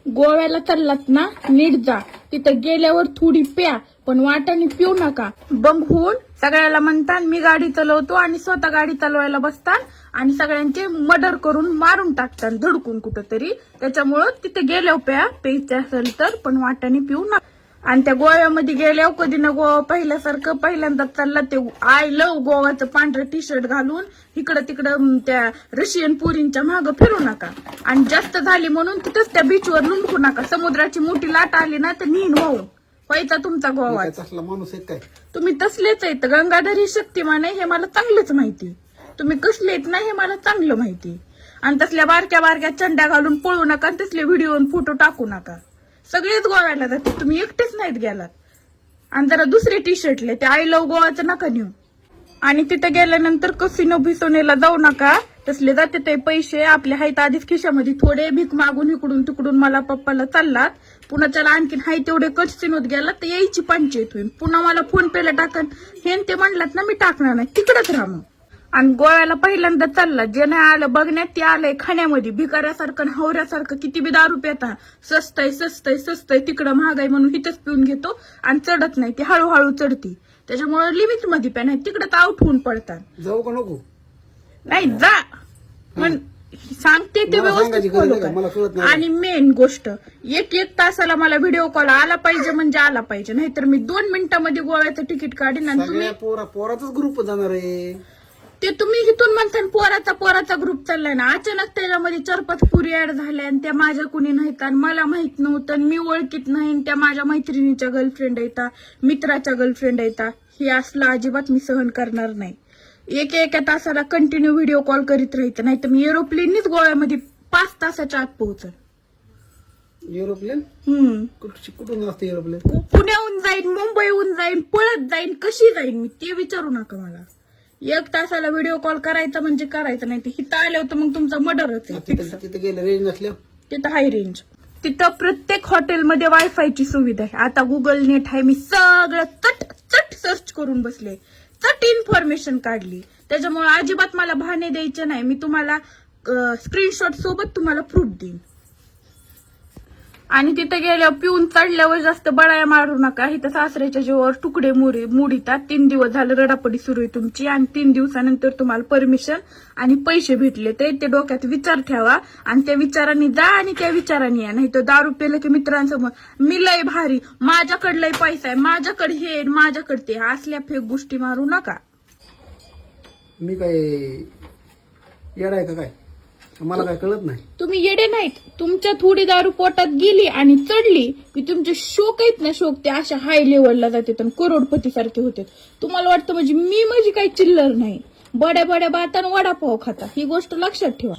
गोव्याला चाललात ना, नीट जा. तिथं गेल्यावर थोडी प्या, पण वाटाने पिऊ नका. बंगहून सगळ्याला म्हणतात मी गाडी चालवतो आणि स्वतः गाडी चालवायला बसतात आणि सगळ्यांचे मर्डर करून मारून टाकतात धडकून कुठंतरी. त्याच्यामुळं तिथे गेल्यावर प्यायचं असेल तर, पण वाटाने पिऊ नका. आणि त्या गोव्यामध्ये गेल्यावर कधी ना गोवा पहिल्यासारखं पहिल्यांदा चालला ते आय लव्ह गोवाचं पांढरं टी शर्ट घालून इकडं तिकडं त्या रशियन पुरींच्या मागं फिरू नका. आणि जास्त झाली म्हणून तिथंच त्या बीचवर लुंकू नका. समुद्राची मोठी लाट आली ना तर नीन वाहून व्हायचा तुमचा गोवा. माणूस आहे काय तुम्ही तसलेच आहेत. गंगाधर ही शक्तिमान आहे हे मला चांगलंच माहिती. तुम्ही कसले आहेत ना हे मला चांगलं माहिती. आणि तसल्या बारक्या बारक्या चंड्या घालून पळू नका, तसले व्हिडिओ फोटो टाकू नका. सगळेच गोव्याला जाते, तुम्ही एकटेच नाहीत गेलात. आणि जरा दुसरे टी शर्टले ते आय लव्ह गोवाचं नका नेऊ. आणि तिथे गेल्यानंतर कसिनो भिसोनेला जाऊ नका. तसले जाते ते पैसे आपले आहेत आधीच खिशामध्ये थोडे, भीक मागून इकडून तिकडून मला पप्पाला चाललात. पुन्हा त्याला आणखीन हाय तेवढे कसिनोत गेला तर यायची पंचायत होईल. पुन्हा मला फोन पेला टाकन हे ते म्हणलात ना, मी टाकणार नाही. तिकडच राहा मग. आणि गोव्याला पहिल्यांदा चालला, जे नाही आलं बघण्यात ते आलंय खाण्यामध्ये. भिकाऱ्यासारखं हावऱ्यासारखं किती बी दारू पिता. स्वस्तय स्वस्तय स्वस्तय, तिकडं महागाई म्हणून इथंच पिऊन घेतो आणि चढत नाही. ती हळूहळू चढती. त्याच्यामुळे लिमिट मध्ये प्या, नाही तिकडं आउट होऊन पडतात. जाऊ का नको? नाही जा, पण सांगते ते व्यवस्थित follow कर. आणि मेन गोष्ट, एक तासाला मला व्हिडिओ कॉल आला पाहिजे म्हणजे आला पाहिजे. नाहीतर मी 2 मिनिटांमध्ये गोव्याचं तिकीट काढीन. आणि तुम्ही पोराचाच ग्रुप जाणार आहे ते तुम्ही इथून म्हणता पोराचा ग्रुप चाललाय ना. अचानक त्याच्यामध्ये 4-5 पुरी ऍड झाल्या आणि त्या माझ्या कुणी नाहीत आणि मला माहित नव्हतं. मी ओळखीत नाही. त्या माझ्या मैत्रिणीच्या गर्लफ्रेंड येतात, मित्राच्या गर्लफ्रेंड येतात. हे असलं अजिबात मी सहन करणार नाही. एका तासाला कंटिन्यू व्हिडिओ कॉल करीत राहायचं. नाही तर मी एरोप्लेननीच गोव्यामध्ये 5 तासाच्या आत पोहोचल. एरोप्लेन कुठून असते एरोप्लेन? पुण्याहून जाईन, मुंबईहून जाईन, पळत जाईन, कशी जाईन मी ते विचारू नका मला. 1 तासाला व्हिडिओ कॉल करायचा म्हणजे करायचं. नाही ते इथं आलं होतं मग तुमचा मर्डरच आहे. तिथे गेलं रेंज नसल्या तिथं हाय रेंज. तिथं प्रत्येक हॉटेलमध्ये वायफायची सुविधा आहे. आता गुगल नेट आहे. मी सगळं चट सर्च करून बसले, चट इन्फॉर्मेशन काढली. त्याच्यामुळे अजिबात मला बहाणे द्यायचे नाही. मी तुम्हाला स्क्रीनशॉट सोबत तुम्हाला प्रूफ देईन. आणि तिथे गेल्यावर पिऊन चढल्यावर जास्त बळाया मारू नका. इथं सासऱ्याच्या जीवावर तुकडे मोडीतात. 3 दिवस झालं रडापडी सुरू आहे तुमची. आणि 3 दिवसानंतर तुम्हाला परमिशन आणि पैसे भेटले ते डोक्यात विचार ठेवा. आणि त्या विचारांनी जा आणि त्या विचारांनी या. नाही तर दारू पेलं की मित्रांसमोर मी लय भारी, माझ्याकडे लय पैसा आहे, माझ्याकडे हे माझ्याकडे ते, असल्या फेक गोष्टी मारू नका. मी काय येडाय का काय? मला काय कळत नाही. तुम्ही येडे नाहीत. तुमच्या थोडी दारू पोटात गेली आणि चढली की तुमचे शोक आहेत ना, शोक ते अशा हाय लेवलला जाते आणि करोडपती सारखे होते. तुम्हाला वाटतं म्हणजे मी माझी काही चिल्लर नाही. बड्या बड्या बातान वडापाव खाता. ही गोष्ट लक्षात ठेवा.